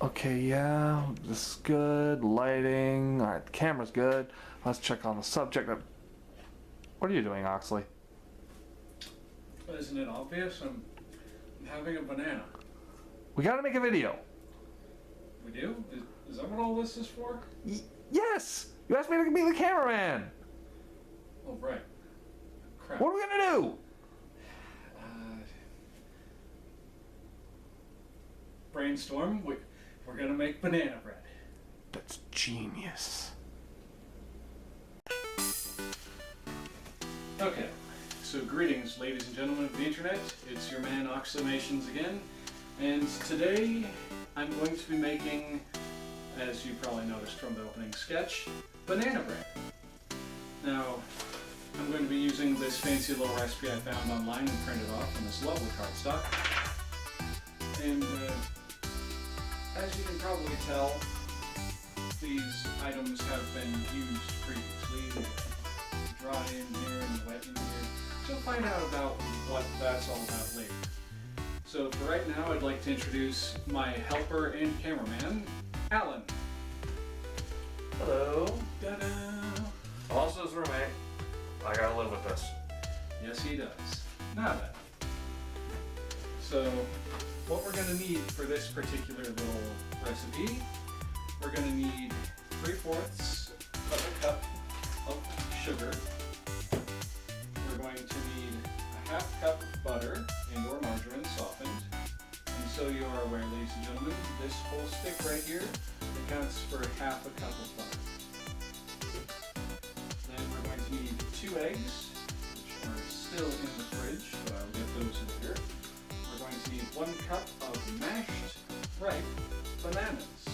Okay, yeah, this is good. Lighting. Alright, the camera's good. Let's check on the subject. What are you doing, Oxley? Isn't it obvious? I'm having a banana. We gotta make a video. We do? Is that what all this is for? Yes! You asked me to be the cameraman! Oh, right. Crap. What are we gonna do? Brainstorm. We're gonna make banana bread. That's genius. Okay, so greetings, ladies and gentlemen of the internet. It's your man Oxleymations again, and today I'm going to be making, as you probably noticed from the opening sketch, banana bread. Now, I'm going to be using this fancy little recipe I found online and printed off in this lovely cardstock. And as you can probably tell, these items have been used previously. The dry in here and the wet in here. So we'll find out about what that's all about later. So for right now, I'd like to introduce my helper and cameraman, Alan. Hello. Ta-da! Also his roommate. I gotta live with this. Yes, he does. Not bad. So, what we're going to need for this particular little recipe, we're going to need 3/4 of a cup of sugar. We're going to need a 1/2 cup of butter and or margarine softened. And so you are aware, ladies and gentlemen, this whole stick right here accounts for 1/2 cup of butter. Then we're going to need 2 eggs, which are still in the fridge, but I'll get those later. We're going to need 1 cup of mashed ripe bananas.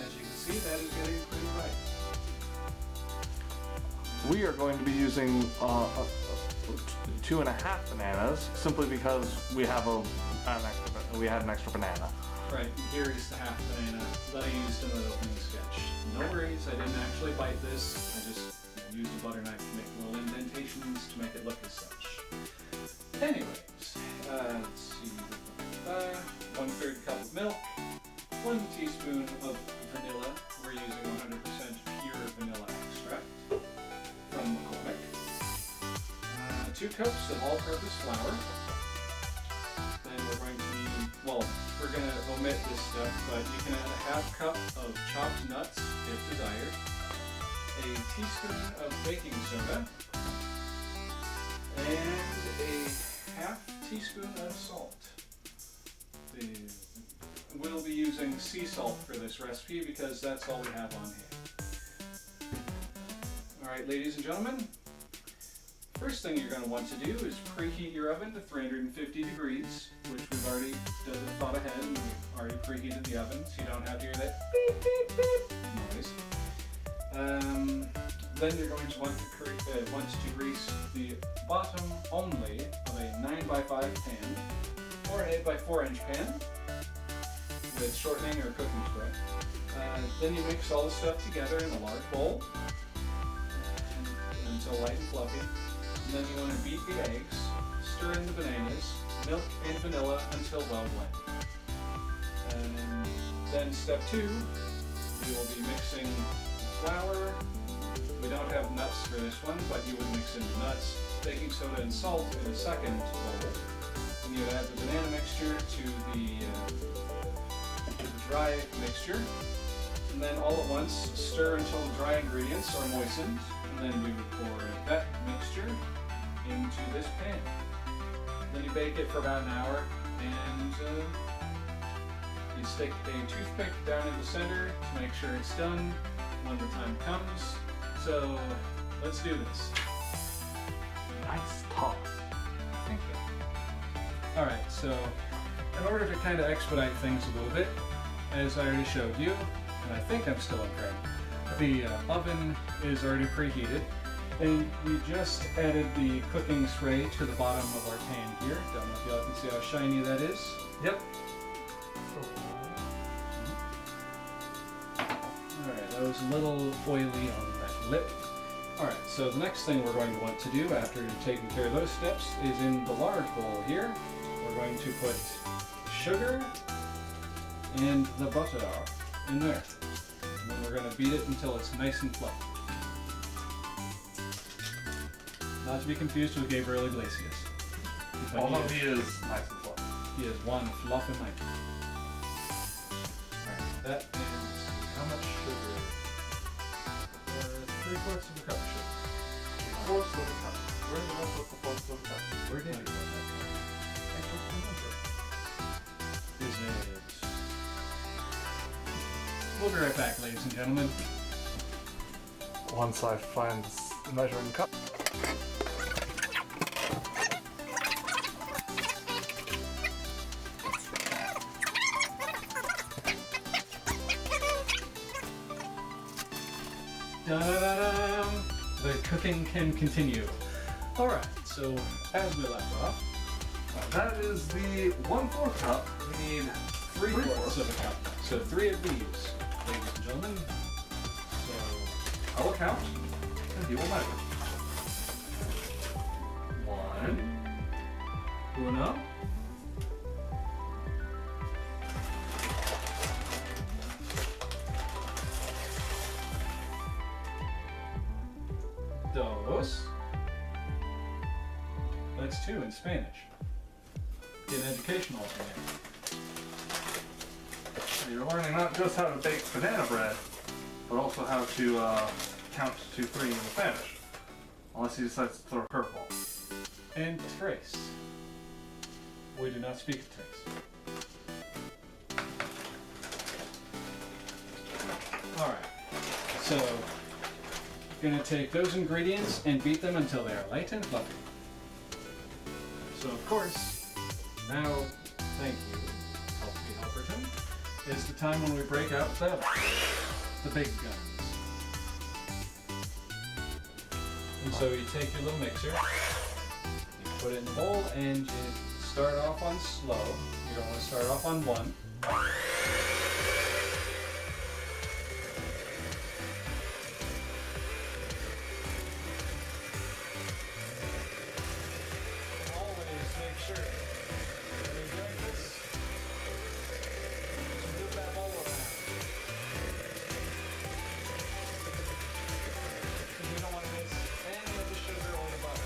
As you can see, that is getting pretty ripe. We are going to be using 2.5 bananas simply because we have an extra banana. Right, here is the 1/2 banana that I used in the opening sketch. No worries, I didn't actually bite this. I just used a butter knife to make little indentations to make it look as such. Anyways, let's see. 1/3 cup of milk, 1 teaspoon of vanilla. We're using 100% pure vanilla extract from McCormick. 2 cups of all-purpose flour. Then we're going to need, well, we're going to omit this step, but you can add a 1/2 cup of chopped nuts if desired, a teaspoon of baking soda, and a 1/2 teaspoon of salt. We'll be using sea salt for this recipe because that's all we have on hand. Alright, ladies and gentlemen, first thing you're going to want to do is preheat your oven to 350 degrees, which we've already thought ahead and we've already preheated the oven, so you don't have to hear that beep, beep, beep noise. Then you're going to want to grease the bottom only of a 9x5 pan or an 8x4 inch pan with shortening or cooking spray. Then you mix all the stuff together in a large bowl until light and fluffy. And then you want to beat the eggs, stir in the bananas, milk and vanilla until well blended. And then step 2, we will be mixing flour. We don't have nuts for this one, but you would mix in the nuts, baking soda and salt in a second bowl. And you would add the banana mixture to the dry mixture. And then all at once stir until the dry ingredients are moistened. And then we would pour that mixture into this pan. Then you bake it for about an hour and you stick a toothpick down in the center to make sure it's done when the time comes. So let's do this. Nice talk. Thank you. Alright, so in order to kind of expedite things a little bit, as I already showed you, and I think I'm still in frame, the oven is already preheated, and we just added the cooking spray to the bottom of our pan here. Don't know if y'all can see how shiny that is. Yep. Alright, that was a little oily on that lip. Alright, so the next thing we're going to want to do after taking care of those steps is in the large bowl here, we're going to put sugar and the butter in there. And then we're going to beat it until it's nice and fluffy. Not to be confused with Gabriel Iglesias. Although he is nice and fluffy. He is one fluffy man. Alright, that is how much sugar? 3/4 of a cup of sugar. 1/4 of a cup. Where did I put the 1/4 of a cup? Where did you put that cup? I don't remember. Is it? We'll be right back, ladies and gentlemen. Once I find this measuring cup. Da-da-da-dum. The cooking can continue. Alright, so as we left off, That is the 1/4 cup. We need 3/4 of a cup. So 3 of these, ladies and gentlemen. So I will count, and he will measure. 1, uno, dos. That's 2 in Spanish. Get an educational lesson there. You're learning not just how to bake banana bread, but also how to count to 3 in Spanish. Unless he decides to throw a curveball. And trace. We do not speak trace. Alright, so gonna take those ingredients and beat them until they are light and fluffy. So of course, now, thank you, Healthy Helperton, is the time when we break out the big guns. And so you take your little mixer, you put it in the bowl, and you start off on slow. You don't want to start off on 1. Always make sure when you're doing this, to move that bowl around. Because you don't want to miss any of the sugar or the butter.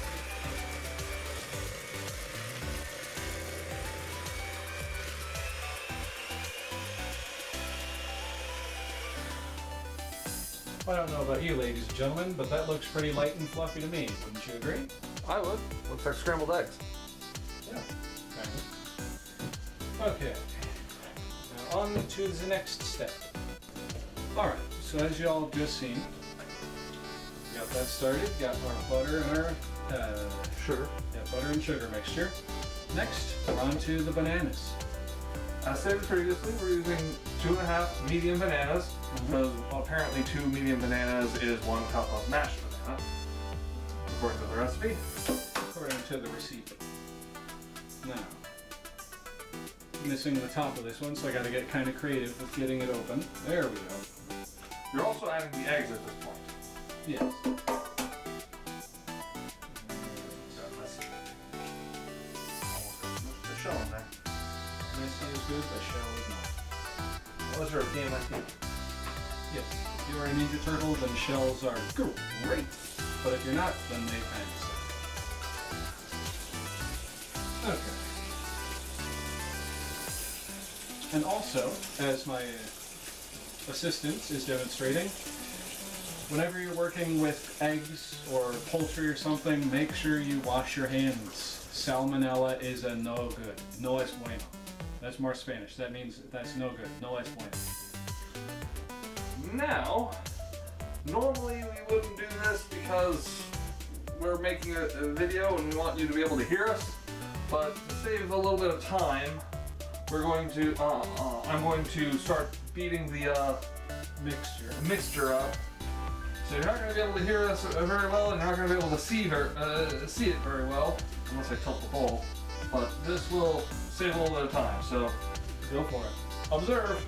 I don't know about you, ladies and gentlemen, but that looks pretty light and fluffy to me. Wouldn't you agree? I would. Looks like scrambled eggs. Yeah. Okay. Now on to the next step. Alright, so as you all have just seen, we got that started, got our butter and our Sugar. butter and sugar mixture. Next, we're on to the bananas. As stated previously, we're using 2.5 medium bananas, because apparently 2 medium bananas is 1 cup of mashed banana, according to the recipe. According to the receipt. Now, missing the top of this one, so I gotta get kind of creative with getting it open. There we go. You're also adding the eggs at this point. Yes. The shell in there. Messy is good, but shell is not. Unless you're a PMIT. Yes, if you are a Ninja Turtle, then shells are great. But if you're not, then they kind of suck. Okay. And also, as my assistant is demonstrating, whenever you're working with eggs or poultry or something, make sure you wash your hands. Salmonella is a no good. No es bueno. That's more Spanish. That means that's no good. No es bueno. Now, normally we wouldn't do this because we're making a video and we want you to be able to hear us, but to save a little bit of time, we're going to, I'm going to start beating the mixture up. So you're not going to be able to hear us very well, and you're not going to be able to see it very well, unless I tilt the bowl. But this will save a little bit of time, so Go for it. observe.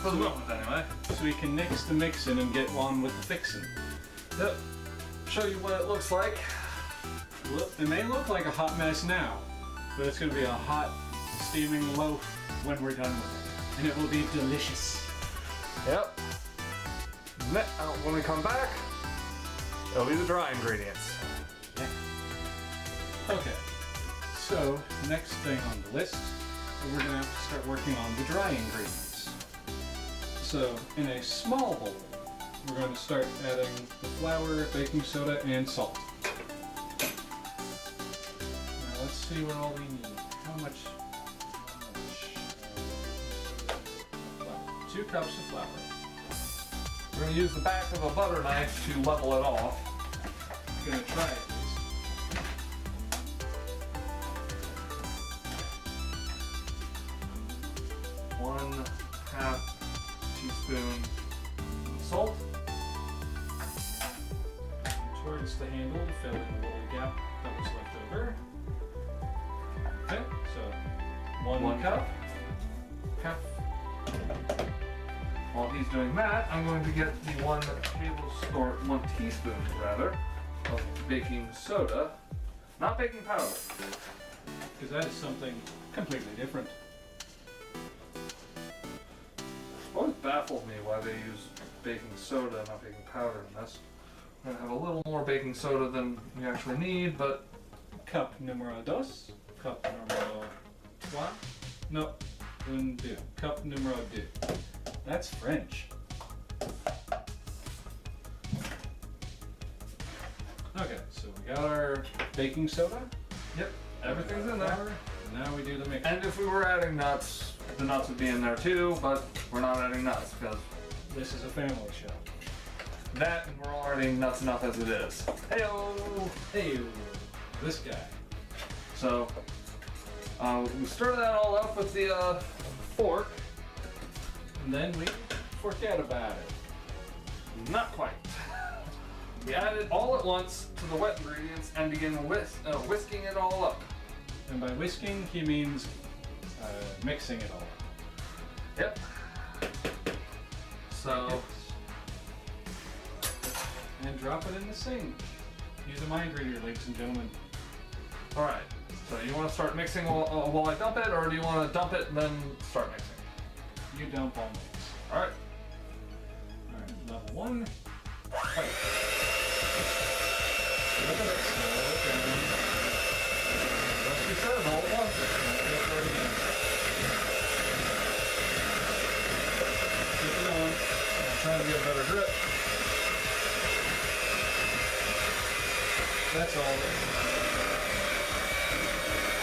for the moment anyway. So we can nix the mixing and get on with the fixing. Yep. Show you what it looks like. It may look like a hot mess now, but it's going to be a hot, steaming loaf when we're done with it. And it will be delicious. Yep. When we come back, it'll be the dry ingredients. Yeah. Okay. So, next thing on the list, we're going to have to start working on the dry ingredients. So, in a small bowl, we're going to start adding the flour, baking soda, and salt. Now let's see what all we need. How much? Flour. 2 cups of flour. We're going to use the back of a butter knife to level it off. I'm going to try it. 1/2 teaspoon salt. Towards the handle to fill in the little gap that was left over. Okay, so 1 cup. While he's doing that, I'm going to get the 1 teaspoon rather, of baking soda, not baking powder. Because that is something completely different. It always baffled me why they use baking soda, not baking powder in this. We're going to have a little more baking soda than we actually need, but... Cup numero dos. Cup numero trois. No, un, deux. Cup numero deux. That's French. Okay, so we got our baking soda. Yep, everything's in there. Now we do the mix. And if we were adding nuts, the nuts would be in there too, but we're not adding nuts because this is a family show. that and we're already nuts enough as it is. Heyo! Hey, this guy. So, we stir that all up with the fork. And then we forget about it. Not quite. We add it all at once to the wet ingredients and begin whisking it all up. And by whisking, he means mixing it all up. Yep. So, and drop it in the sink. Use a mind reader, ladies and gentlemen. all right. So you want to start mixing while I dump it, or do you want to dump it and then start mixing? You dump all mix. All right. Alright, level 1. Fight. Look at it. Recipe says all at once. Keep it going. I'm trying to get a better grip. That's all.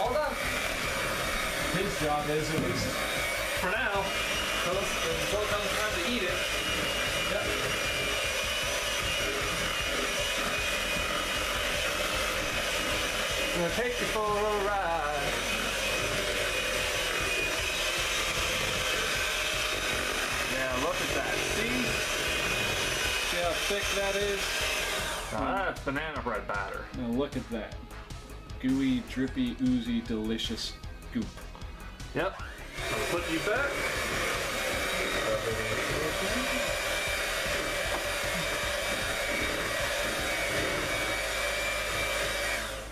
All done. His job is, at least For now. Until it comes time to eat it. Yep. I'm gonna take you for a ride. Yeah, look at that. See how thick that is? Now that's banana bread batter. Now look at that. Gooey, drippy, oozy, delicious goop. Yep. So put you back.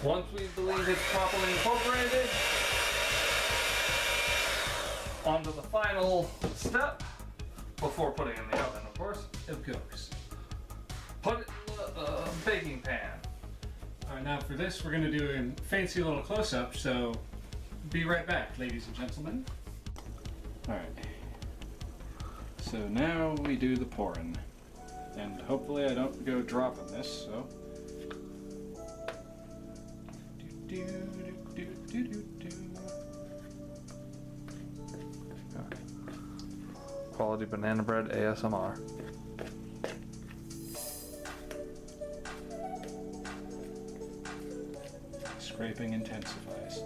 Once we believe it's properly incorporated, onto the final step, before putting it in the oven, of course. Of course. Put it in the baking pan. Alright, now for this, we're going to do a fancy little close-up, so be right back, ladies and gentlemen. Alright. So now we do the pouring. And hopefully I don't go dropping this, so... Quality banana bread ASMR. Scraping intensifies.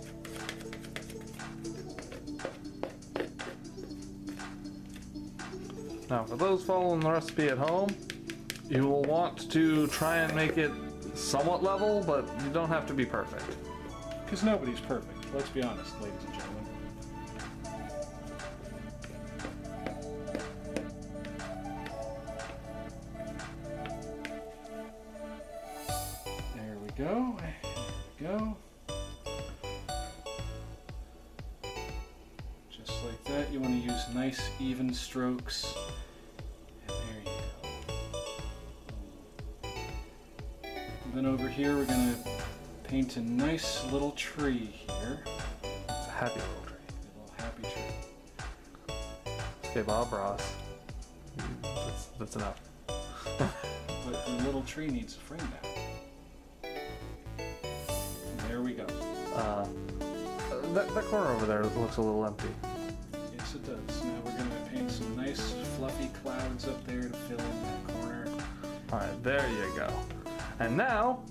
Now, for those following the recipe at home, you will want to try and make it somewhat level, but you don't have to be perfect. Because nobody's perfect, let's be honest, ladies and gentlemen. go. Just like that. You want to use nice even strokes. And there you go. And then over here we're going to paint a nice little tree here. It's a happy little tree. A little happy tree. Okay, Bob Ross. That's enough. But the little tree needs a frame now. And there we go. That corner over there looks a little empty. Yes, it does. Now we're going to paint some nice fluffy clouds up there to fill in that corner. Alright, there you go. And now...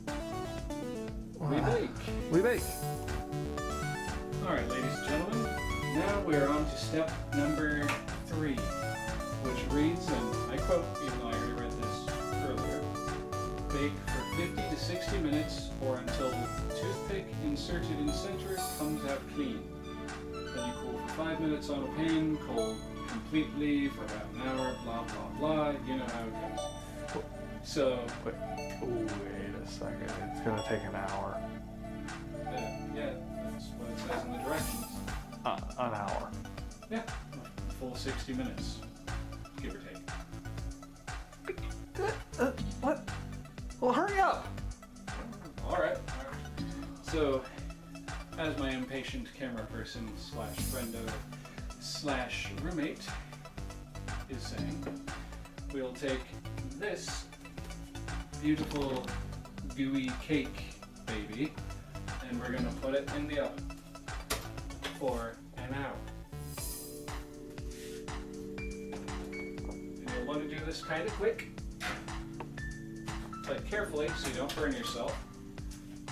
We bake. We bake. Alright, ladies and gentlemen, now we're on to step number 3, which reads, and I quote, even though I already read this earlier, bake for 50 to 60 minutes or until the toothpick inserted in center comes out clean. Then you cool for 5 minutes on a pan, cold completely for about an hour, blah blah blah, you know how it goes. So, Wait a second, it's gonna take an hour. yeah, that's what it says in the directions. An hour. Yeah, a full 60 minutes, give or take. What? Well, hurry up! Alright. So, as my impatient camera person slash friendo slash roommate is saying, we'll take this beautiful gooey cake baby and we're gonna put it in the oven for an hour. And you'll want to do this kind of quick, but carefully so you don't burn yourself.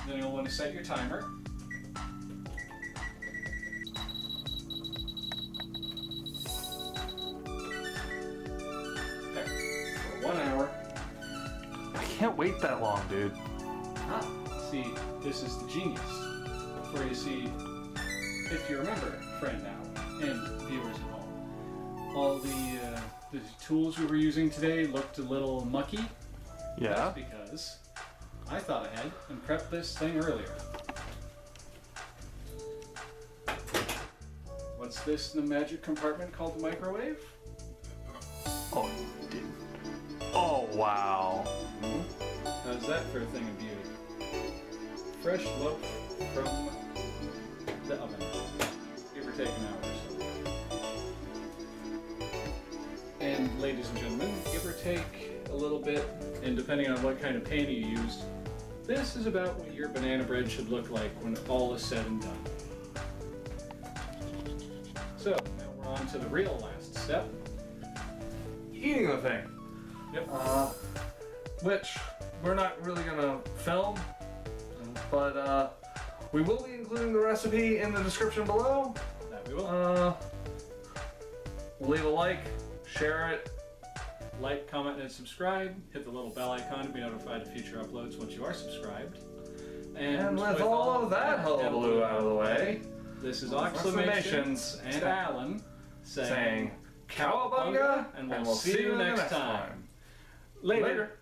Then you'll want to set your timer. There, for 1 hour. I can't wait that long, dude. Ah, see, this is the genius. Where you see, if you remember, friend now, and viewers at home, all the tools we were using today looked a little mucky. Yeah? That's because I thought ahead and prepped this thing earlier. What's this in the magic compartment called the microwave? Oh, dude. Oh, wow. How's that for a thing of beauty? Fresh loaf from the oven. Give or take an hour or so. And ladies and gentlemen, give or take a little bit, and depending on what kind of pan you used, this is about what your banana bread should look like when all is said and done. So, now we're on to the real last step. Eating the thing. Yep. Which we're not really gonna film, but we will be including the recipe in the description below. That we will. Leave a like, share it. Like, comment, and subscribe. Hit the little bell icon to be notified of future uploads once you are subscribed. And with all of that hullabaloo out of the way, this is Oxleymations and Alan saying Cowabunga, and we'll see you next time. Later.